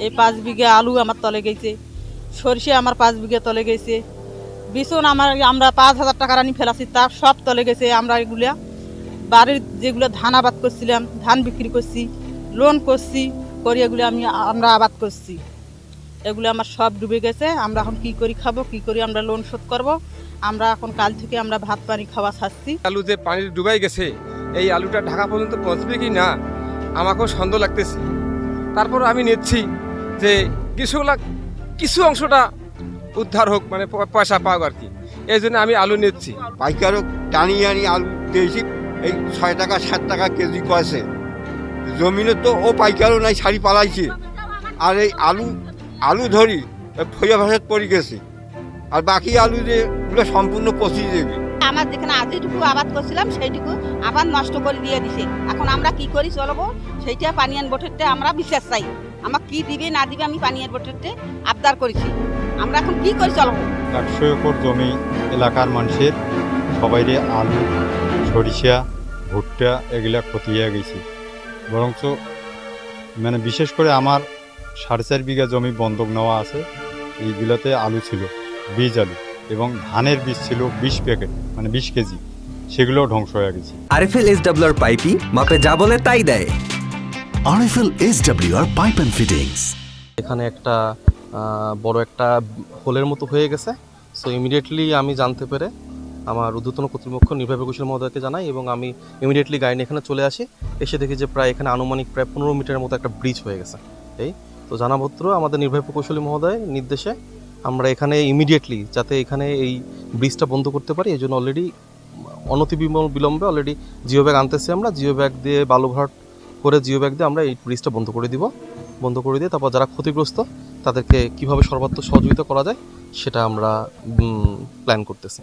এই 5 বিঘা আলু আমার তলে গেছে, সরষে আমার 5 বিঘা তলে গেছে, বিছুন আমরা 5,000 টাকা রানি ফেলাছি, তার সব তলে গেছে। আমরা এগুলা বাড়ির যেগুলো ধান আবাদ করছিলাম, ধান বিক্রি করছি, লোন করছি, করে এগুলো আমরা আবাদ করছি, এগুলো আমার সব ডুবে গেছে। আমরা এখন কি করি খাবো, কি করি আমরা লোন শোধ করব? আমরা এখন কাল থেকে আমরা ভাত পানি খাওয়া ছাড়ছি। আলু যে পানি ডুবাই গেছে, এই আলুটা ঢাকা পর্যন্ত পৌঁছবে কি না আমাকেও সন্দেহ লাগতেছে। তারপর আমি নিচ্ছি যে কিছু অংশটা উদ্ধার হোক, মানে পয়সা পাও আর কি, এই জন্য আমি আলু নিচ্ছি। পাইকারও টানিয়ে আনি আলু দিয়েছি, এই 6 টাকা 7 টাকা কেজি কয়েছে। জমিনে তো ও পাইকারও নাই, শাড়ি পালাইছে। আর এই আলু ধরি ফইয়া ভাষাত পড়ে গেছে, আর বাকি আলু যেগুলো সম্পূর্ণ পচিয়ে দেবে। আমার যেখানে যেটুকু আবাদ করছিলাম সেইটুকু আবার নষ্ট করে দিয়ে দিছে। এখন আমরা কি করি চলবো, সেইটা পানিয়ান বোটেরতে আমরা বিশ্বাস চাই। আমার কি দিবে না দিবে আমি পানিয়ান বোটেরতে আবদার করেছি। আমরা এখন কি করে চলবো? 100 একর জমি এলাকার মানুষের সবাইরে আলু, সরিষা, ভুট্টা এগুলা ক্ষতি হয়ে গেছে। বরঞ্চ মানে বিশেষ করে আমার 4.5 বিঘা জমি বন্ধক নেওয়া আছে, এইগুলোতে আলু ছিল, বীজ আলু, এবং ধানের বীজ ছিল 20 প্যাকেট, মানে 20 কেজি, সেগুলোও ধ্বংস হয়ে গেছে। আরএফএল SWR পাইপই মাপে যা বলে তাই দেয়। RFL SWR pipe and fittings. এখানে একটা বড় একটা হোলের মতো হয়ে গেছে। সো ইমিডিয়েটলি আমি জানতে পেরে আমার ঊর্ধ্বতন কর্তৃপক্ষ নির্বাহী প্রকৌশলী মহোদয়কে জানাই, এবং আমি ইমিডিয়েটলি গাড়ি নিয়ে এখানে চলে আসি। এসে দেখি যে প্রায় এখানে আনুমানিক প্রায় 15 মিটারের মতো একটা ব্রিজ হয়ে গেছে। এই তো জানামাত্র আমাদের নির্বাহী প্রকৌশলী মহোদয়ের নির্দেশে আমরা এখানে ইমিডিয়েটলি যাতে এখানে এই ব্রিজটা বন্ধ করতে পারি, এই জন্য অলরেডি বিলম্বে অলরেডি জিও ব্যাগ আনতেছি। আমরা জিও ব্যাগ দিয়ে বালু ভরাট করে জিও ব্যাগ দিয়ে আমরা এই ব্রিজটা বন্ধ করে দিয়ে তারপর যারা ক্ষতিগ্রস্ত তাদেরকে কিভাবে সর্বাত্মক সহযোগিতা করা যায় সেটা আমরা প্ল্যান করতেছি।